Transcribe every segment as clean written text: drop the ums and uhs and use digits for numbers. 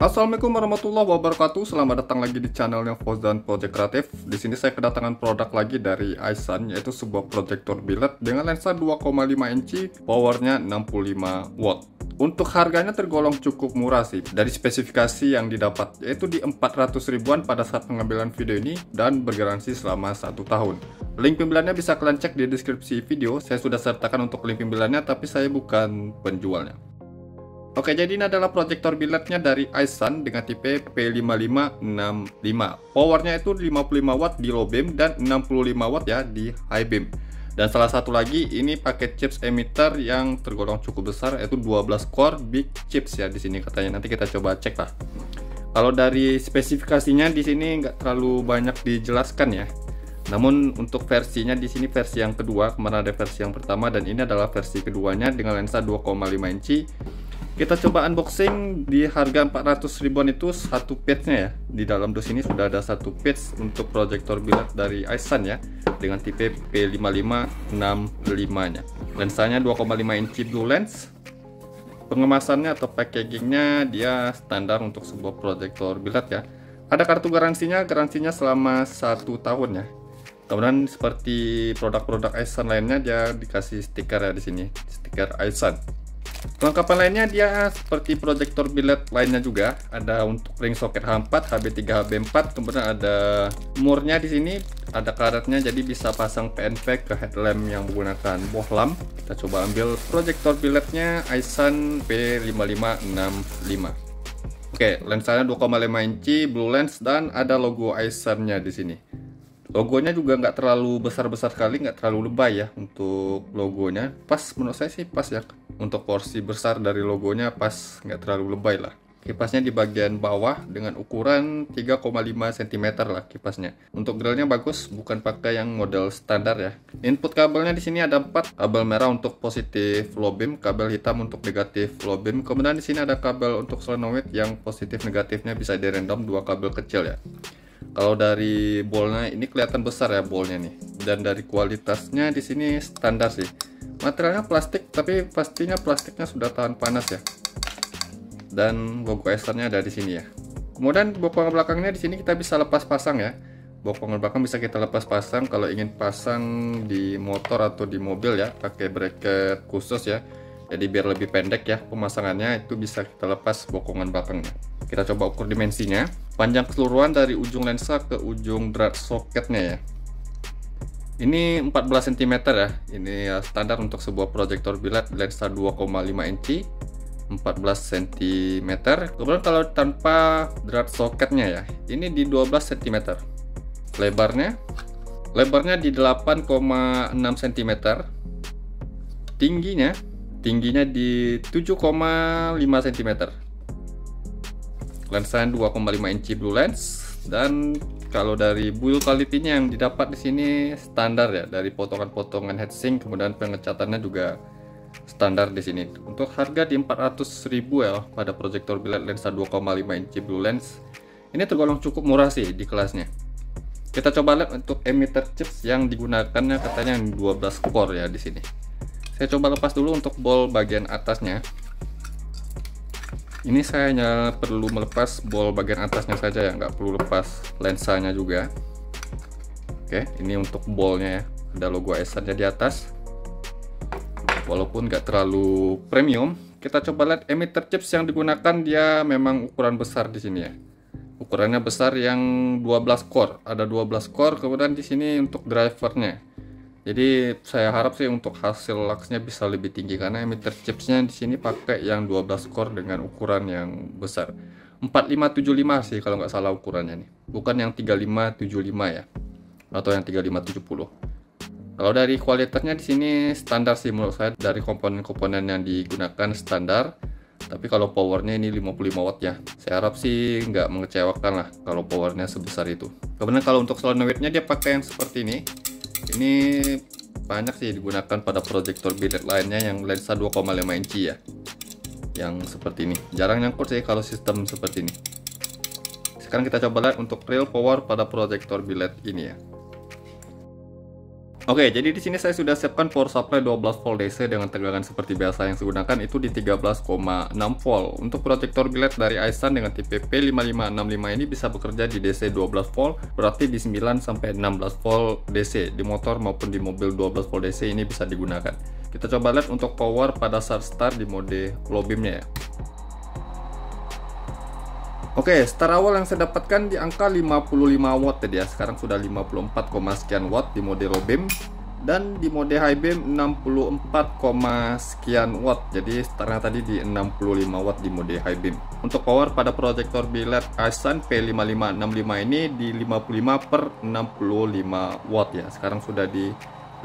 Assalamualaikum warahmatullahi wabarakatuh. Selamat datang lagi di channelnya Fauzan Project Kreatif. Di sini saya kedatangan produk lagi dari iSun, yaitu sebuah proyektor biled dengan lensa 2,5 inci, powernya 65 watt. Untuk harganya tergolong cukup murah sih dari spesifikasi yang didapat, yaitu di 400 ribuan pada saat pengambilan video ini dan bergaransi selama 1 tahun. Link pembeliannya bisa kalian cek di deskripsi video. Saya sudah sertakan untuk link pembeliannya, tapi saya bukan penjualnya. Oke, jadi ini adalah proyektor bilednya dari iSun dengan tipe P5565. Powernya itu 55 watt di low beam dan 65 watt ya di high beam. Dan salah satu lagi ini pakai chips emitter yang tergolong cukup besar, yaitu 12 core big chips ya di sini katanya. Nanti kita coba cek lah. Kalau dari spesifikasinya di sini nggak terlalu banyak dijelaskan ya. Namun untuk versinya di sini versi yang kedua, kemarin ada versi yang pertama dan ini adalah versi keduanya dengan lensa 2,5 inci. Kita coba unboxing. Di harga 400 ribuan itu satu piece-nya ya. Di dalam dus ini sudah ada satu piece untuk proyektor biled dari iSun ya, dengan tipe P5565 nya. Lensanya 2,5 inci blue lens. Pengemasannya atau packagingnya dia standar untuk sebuah proyektor biled ya. Ada kartu garansinya selama 1 tahun ya. Kemudian seperti produk-produk iSun lainnya dia dikasih stiker ya di sini, stiker iSun. Kelengkapan lainnya dia seperti proyektor biled lainnya juga, ada untuk ring soket H4, HB3, HB4, kemudian ada murnya di sini, ada karetnya jadi bisa pasang PNP ke headlamp yang menggunakan bohlam. Kita coba ambil proyektor bilednya iSun P5565. Oke, lensanya 2,5 inci blue lens dan ada logo iSun-nya di sini. Logonya juga nggak terlalu besar-besar sekali, nggak terlalu lebay ya untuk logonya. Pas, menurut saya sih pas ya. Untuk porsi besar dari logonya pas, nggak terlalu lebay lah. Kipasnya di bagian bawah dengan ukuran 3,5 cm lah kipasnya. Untuk grillnya bagus, bukan pakai yang model standar ya. Input kabelnya di sini ada 4, kabel merah untuk positif low beam, kabel hitam untuk negatif low beam. Kemudian di sini ada kabel untuk solenoid yang positif negatifnya bisa di random 2 kabel kecil ya. Kalau dari bolnya ini kelihatan besar ya bolnya nih, dan dari kualitasnya di sini standar sih. Materialnya plastik, tapi pastinya plastiknya sudah tahan panas ya. Dan logo iSun-nya ada di sini ya. Kemudian bokongan belakangnya di sini kita bisa lepas pasang ya. Bokongan belakang bisa kita lepas pasang kalau ingin pasang di motor atau di mobil ya, pakai bracket khusus ya. Jadi biar lebih pendek ya pemasangannya, itu bisa kita lepas bokongan belakangnya. Kita coba ukur dimensinya. Panjang keseluruhan dari ujung lensa ke ujung drat soketnya ya. Ini 14 cm ya. Ini ya standar untuk sebuah proyektor biled lensa 2,5 inci, 14 cm. Kemudian kalau tanpa drat soketnya ya, ini di 12 cm. Lebarnya di 8,6 cm. Tingginya di 7,5 cm. Lensanya 2,5 inci blue lens, dan kalau dari build quality-nya yang didapat di sini standar ya, dari potongan-potongan heatsink, kemudian pengecatannya juga standar di sini. Untuk harga di 400 ribu ya pada proyektor biled lensa 2,5 inci blue lens. Ini tergolong cukup murah sih di kelasnya. Kita coba lihat untuk emitter chips yang digunakannya, katanya yang 12 core ya di sini. Saya coba lepas dulu untuk bol bagian atasnya. Ini saya hanya perlu melepas bol bagian atasnya saja ya, nggak perlu lepas lensanya juga. Oke, ini untuk bolnya ya, ada logo iSun-nya di atas. Walaupun nggak terlalu premium, kita coba lihat emitter chips yang digunakan, dia memang ukuran besar di sini ya. Ukurannya besar yang 12 core, ada 12 core. Kemudian di sini untuk drivernya. Jadi saya harap sih untuk hasil luxnya bisa lebih tinggi karena emitter chipsnya di sini pakai yang 12 core dengan ukuran yang besar. 4575 sih kalau nggak salah ukurannya nih, bukan yang 3575 ya, atau yang 3570. Kalau dari kualitasnya di sini standar sih menurut saya, dari komponen-komponen yang digunakan standar. Tapi kalau powernya ini 55 watt ya, saya harap sih nggak mengecewakan lah kalau powernya sebesar itu. Kemudian kalau untuk solenoidnya dia pakai yang seperti ini. Ini banyak sih digunakan pada proyektor biled lainnya yang lensa 2,5 inci ya, yang seperti ini. Jarang nyangkut sih kalau sistem seperti ini. Sekarang kita coba lihat untuk real power pada proyektor biled ini ya. Oke, jadi di sini saya sudah siapkan power supply 12 volt DC dengan tegangan seperti biasa yang saya gunakan itu di 13,6 volt. Untuk proyektor biled dari Aisun dengan tipe P5565 ini bisa bekerja di DC 12 volt, berarti di 9 sampai 16 volt DC di motor maupun di mobil 12 volt DC ini bisa digunakan. Kita coba lihat untuk power pada saat start di mode low beamnya ya. Oke, start awal yang saya dapatkan di angka 55 watt tadi ya. Sekarang sudah 54, sekian watt di mode low beam, dan di mode high beam 64, sekian watt. Jadi startnya tadi di 65 watt di mode high beam. Untuk power pada proyektor biled Aisun P5565 ini di 55 per 65 watt ya. Sekarang sudah di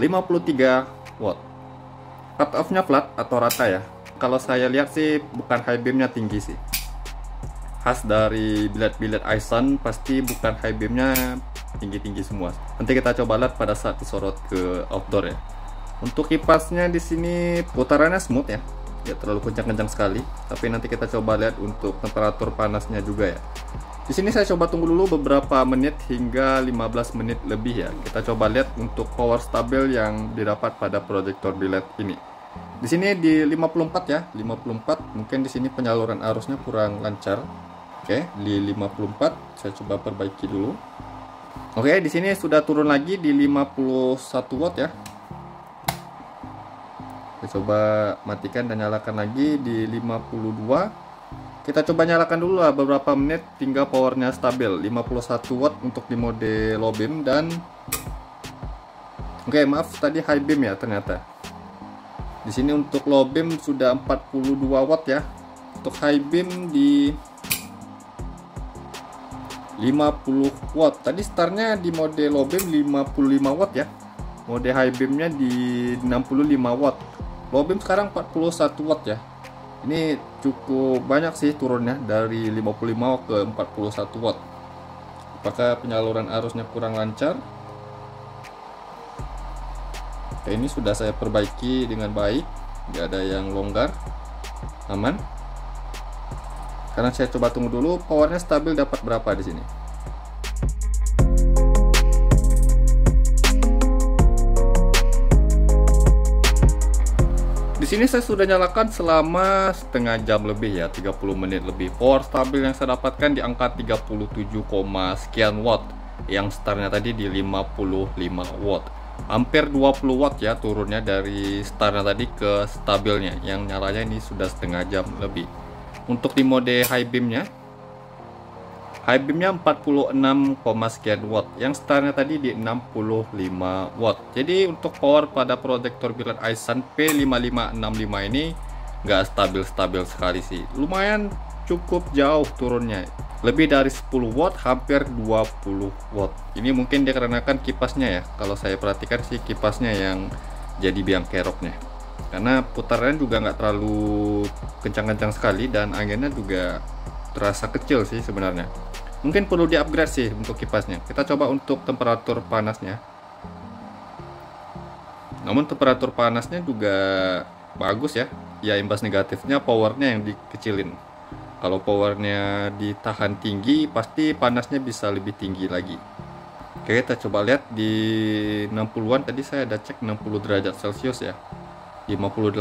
53 watt. Cut off-nya flat atau rata ya. Kalau saya lihat sih bukan high beamnya tinggi sih. Khas dari biled-biled Aisun pasti bukan high beamnya tinggi-tinggi semua. Nanti kita coba lihat pada saat disorot ke outdoor ya. Untuk kipasnya di sini putarannya smooth ya, tidak terlalu kencang-kencang sekali. Tapi nanti kita coba lihat untuk temperatur panasnya juga ya. Di sini saya coba tunggu dulu beberapa menit hingga 15 menit lebih ya. Kita coba lihat untuk power stabil yang didapat pada proyektor biled ini. Di sini di 54 ya, 54. Mungkin di sini penyaluran arusnya kurang lancar. Oke, di 54 saya coba perbaiki dulu. Oke, di sini sudah turun lagi di 51 watt ya. Saya coba matikan dan nyalakan lagi di 52. Kita coba nyalakan dulu lah beberapa menit hingga powernya stabil. 51 watt untuk di mode low beam dan oke, maaf tadi high beam ya ternyata. Di sini untuk low beam sudah 42 watt ya. Untuk high beam di 50 watt. Tadi startnya di mode low beam 55 watt ya. Mode high beamnya di 65 watt. Low beam sekarang 41 watt ya. Ini cukup banyak sih turunnya dari 55 ke 41 watt. Apakah penyaluran arusnya kurang lancar? Oke, ini sudah saya perbaiki dengan baik. Tidak ada yang longgar. Aman. Karena saya coba tunggu dulu powernya stabil dapat berapa di sini. Di sini saya sudah nyalakan selama setengah jam lebih ya, 30 menit lebih. Power stabil yang saya dapatkan di angka 37, sekian watt. Yang startnya tadi di 55 watt. Hampir 20 watt ya turunnya dari startnya tadi ke stabilnya. Yang nyalanya ini sudah setengah jam lebih. Untuk di mode high beamnya 46, sekian watt. Yang startnya tadi di 65 watt. Jadi untuk power pada proyektor biled Aisun P5565 ini nggak stabil-stabil sekali sih. Lumayan cukup jauh turunnya. Lebih dari 10 watt, hampir 20 watt. Ini mungkin dikarenakan kipasnya ya. Kalau saya perhatikan sih kipasnya yang jadi biang keroknya. Karena putarannya juga nggak terlalu kencang-kencang sekali dan anginnya juga terasa kecil sih sebenarnya. Mungkin perlu di-upgrade sih untuk kipasnya. Kita coba untuk temperatur panasnya. Namun temperatur panasnya juga bagus ya. Ya imbas negatifnya powernya yang dikecilin. Kalau powernya ditahan tinggi pasti panasnya bisa lebih tinggi lagi. Oke, kita coba lihat di 60-an tadi saya ada cek 60 derajat Celcius ya. 58.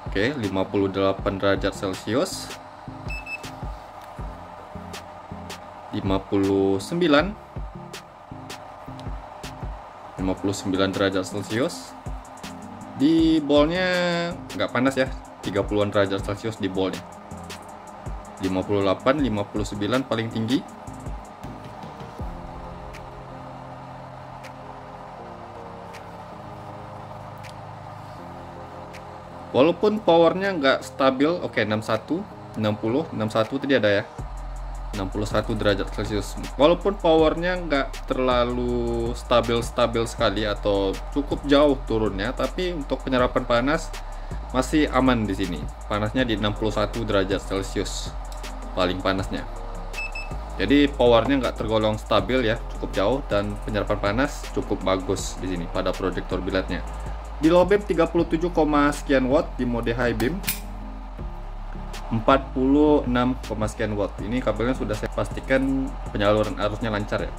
Oke, 58 derajat Celcius. 59 derajat Celcius. Di ballnya nggak panas ya, 30-an derajat Celcius di ballnya. 58, 59 paling tinggi. Walaupun powernya nggak stabil, oke 61, 60, 61 tadi ada ya, 61 derajat Celcius. Walaupun powernya nggak terlalu stabil sekali atau cukup jauh turunnya, tapi untuk penyerapan panas masih aman di sini. Panasnya di 61 derajat Celcius, paling panasnya. Jadi powernya nggak tergolong stabil ya, cukup jauh dan penyerapan panas cukup bagus di sini pada proyektor bilednya. Di low beam 37, sekian watt, di mode high beam 46, sekian watt. Ini kabelnya sudah saya pastikan penyaluran arusnya lancar ya.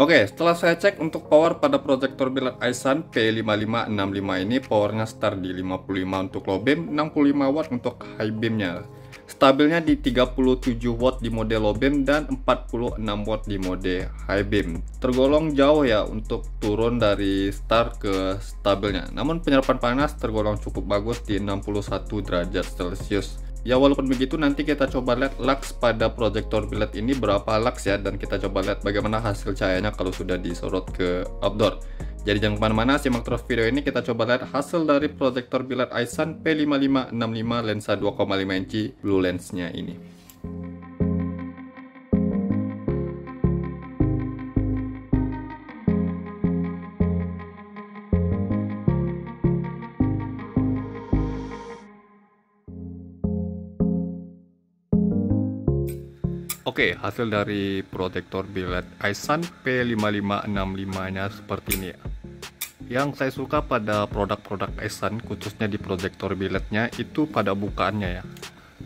Oke, setelah saya cek untuk power pada proyektor biled Aisun P5565 ini, powernya start di 55 untuk low beam, 65 watt untuk high beamnya. Stabilnya di 37 watt di mode low beam dan 46 watt di mode high beam. Tergolong jauh ya untuk turun dari start ke stabilnya. Namun penyerapan panas tergolong cukup bagus di 61 derajat Celcius. Ya walaupun begitu, nanti kita coba lihat lux pada proyektor biled ini berapa lux ya, dan kita coba lihat bagaimana hasil cahayanya kalau sudah disorot ke outdoor. Jadi jangan kemana-mana, simak terus video ini. Kita coba lihat hasil dari proyektor biled Aisun P5565 lensa 2,5 inci blue lensnya ini. Oke, hasil dari proyektor biled Aisun P5565 nya seperti ini ya. Yang saya suka pada produk-produk Aisun, khususnya di proyektor bilednya, itu pada bukaannya ya.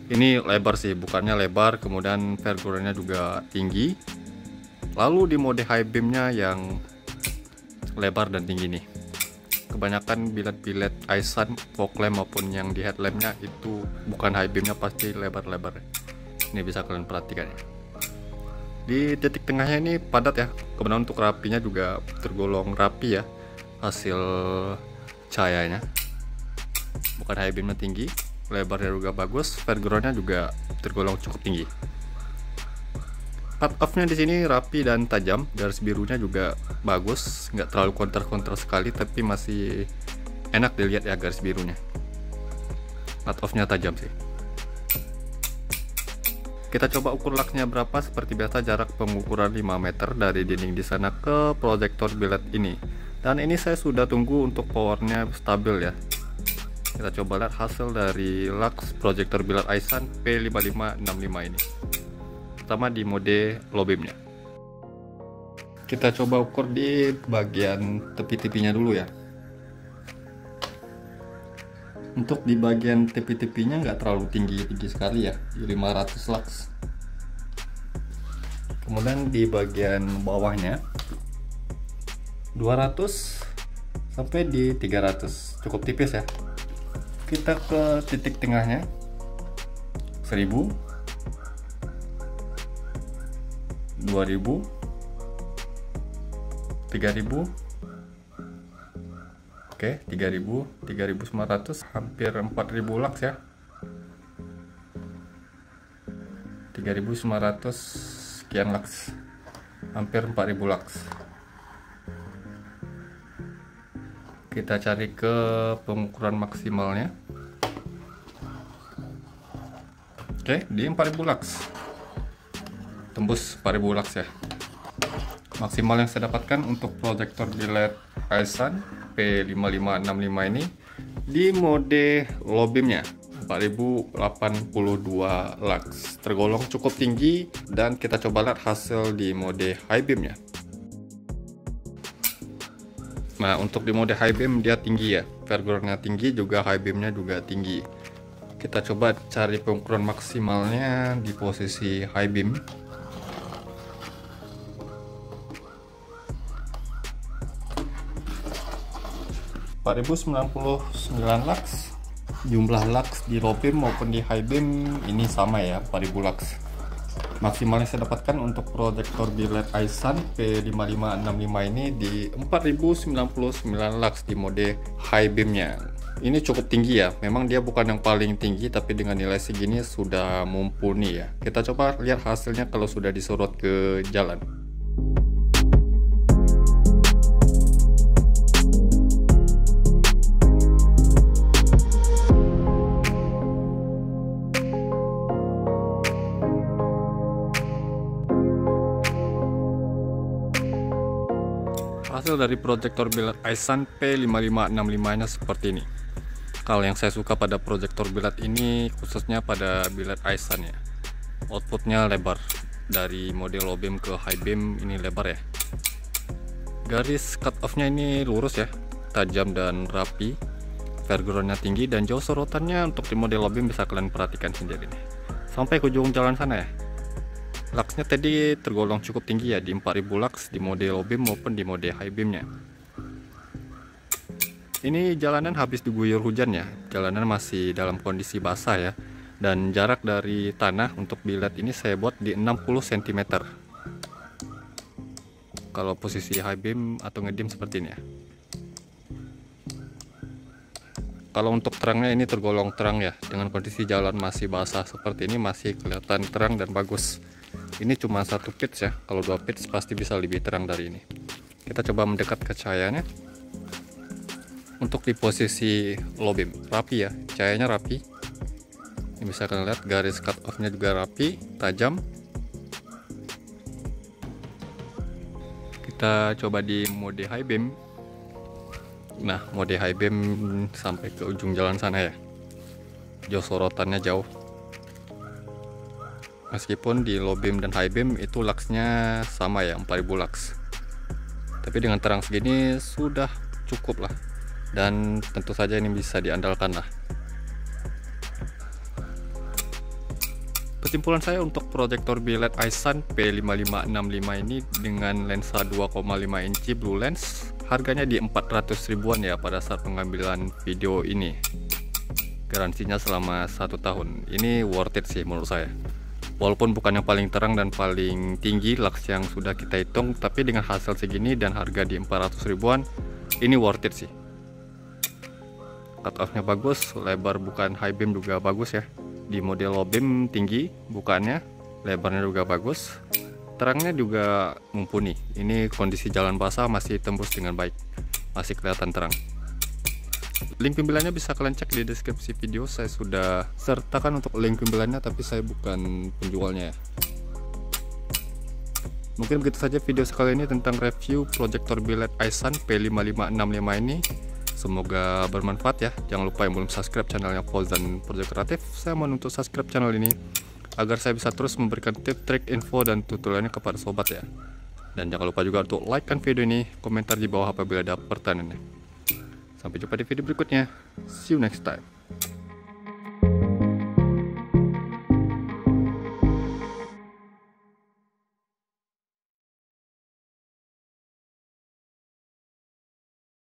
Ini lebar sih, bukannya lebar, kemudian figurnya juga tinggi. Lalu di mode high beamnya yang lebar dan tinggi nih. Kebanyakan biled-biled Aisun fog lamp maupun yang di headlampnya itu bukan high beamnya, pasti lebar-lebar. Ini bisa kalian perhatikan ya. Di titik tengahnya ini padat ya. Kemudian untuk rapinya juga tergolong rapi ya hasil cahayanya. Bukan high beamnya tinggi, lebarnya juga bagus, figurnya juga tergolong cukup tinggi. Cut off-nya di sini rapi dan tajam, garis birunya juga bagus, nggak terlalu kontras sekali, tapi masih enak dilihat ya garis birunya. Cut off-nya tajam sih. Kita coba ukur luxnya berapa. Seperti biasa, jarak pengukuran 5 meter dari dinding di sana ke proyektor biled ini. Dan ini saya sudah tunggu untuk powernya stabil ya. Kita coba lihat hasil dari lux proyektor biled Aisun P5565 ini. Pertama di mode low beamnya. Kita coba ukur di bagian tepi-tepinya dulu ya. Untuk di bagian tepi-tepinya nggak terlalu tinggi sekali ya, di 500 lux. Kemudian di bagian bawahnya 200 sampai di 300, cukup tipis ya. Kita ke titik tengahnya 1000, 2000, 3000. Oke, 3000, 3900, hampir 4000 lux ya. 3900 sekian lux, hampir 4000 lux. Kita cari ke pengukuran maksimalnya. Oke, di 4000 lux, tembus 4000 lux ya. Maksimal yang saya dapatkan untuk proyektor biled Aisun P5565 ini di mode low beamnya 4082 lux, tergolong cukup tinggi. Dan kita coba lihat hasil di mode high beamnya. Nah, untuk di mode high beam dia tinggi ya, figurnya tinggi, juga high beamnya juga tinggi. Kita coba cari pengukuran maksimalnya di posisi high beam. lux. Jumlah lux di low beam maupun di high beam ini sama ya, 4000 lux. Maksimalnya saya dapatkan untuk proyektor biled Aisun P5565 ini di 4099 lux di mode high beamnya. Ini cukup tinggi ya, memang dia bukan yang paling tinggi, tapi dengan nilai segini sudah mumpuni ya. Kita coba lihat hasilnya kalau sudah disorot ke jalan. Hasil dari proyektor biled Aisun P5565 nya seperti ini. Kalau yang saya suka pada proyektor biled ini, khususnya pada biled Aisun ya, outputnya lebar. Dari mode low beam ke high beam ini lebar ya. Garis cut off nya ini lurus ya, tajam dan rapi. Figurnya tinggi dan jauh sorotannya. Untuk di mode low beam bisa kalian perhatikan sendiri nih, sampai ke ujung jalan sana ya. Luxnya tadi tergolong cukup tinggi ya, di 4000 lux di mode low beam maupun di mode high beamnya. Ini jalanan habis diguyur hujan ya, jalanan masih dalam kondisi basah ya, dan jarak dari tanah untuk billet ini saya buat di 60 cm. Kalau posisi high beam atau ngedim seperti ini ya. Kalau untuk terangnya ini tergolong terang ya, dengan kondisi jalan masih basah seperti ini masih kelihatan terang dan bagus. Ini cuma 1 pitch ya, kalau 2 pitch pasti bisa lebih terang dari ini. Kita coba mendekat ke cahayanya. Untuk di posisi low beam rapi ya, cahayanya rapi. Ini bisa kalian lihat garis cut off nya juga rapi, tajam. Kita coba di mode high beam. Nah, mode high beam sampai ke ujung jalan sana ya, jauh sorotannya jauh. Meskipun di low beam dan high beam itu luxnya sama ya, 4000 lux, tapi dengan terang segini sudah cukup lah, dan tentu saja ini bisa diandalkan lah. Kesimpulan saya untuk proyektor billet Aisun P5565 ini dengan lensa 2,5 inci blue lens, harganya di 400 ribuan ya pada saat pengambilan video ini. Garansinya selama 1 tahun. Ini worth it sih menurut saya. Walaupun bukan yang paling terang dan paling tinggi lux yang sudah kita hitung, tapi dengan hasil segini dan harga di 400 ribuan, ini worth it sih. Cut off-nya bagus, lebar bukan high beam juga bagus ya. Di model low beam tinggi bukannya, lebarnya juga bagus. Terangnya juga mumpuni. Ini kondisi jalan basah masih tembus dengan baik, masih kelihatan terang. Link pimpilannya bisa kalian cek di deskripsi video. Saya sudah sertakan untuk link pimpilannya, tapi saya bukan penjualnya ya. Mungkin begitu saja video sekali ini tentang review proyektor billet Aisun P5565 ini. Semoga bermanfaat ya. Jangan lupa yang belum subscribe channelnya Fauzan Project Kreatif, saya mohon untuk subscribe channel ini agar saya bisa terus memberikan tips, trik, info, dan tutorialnya kepada sobat ya. Dan jangan lupa juga untuk like kan video ini, komentar di bawah apabila ada pertanyaannya. Sampai jumpa di video berikutnya. See you next time.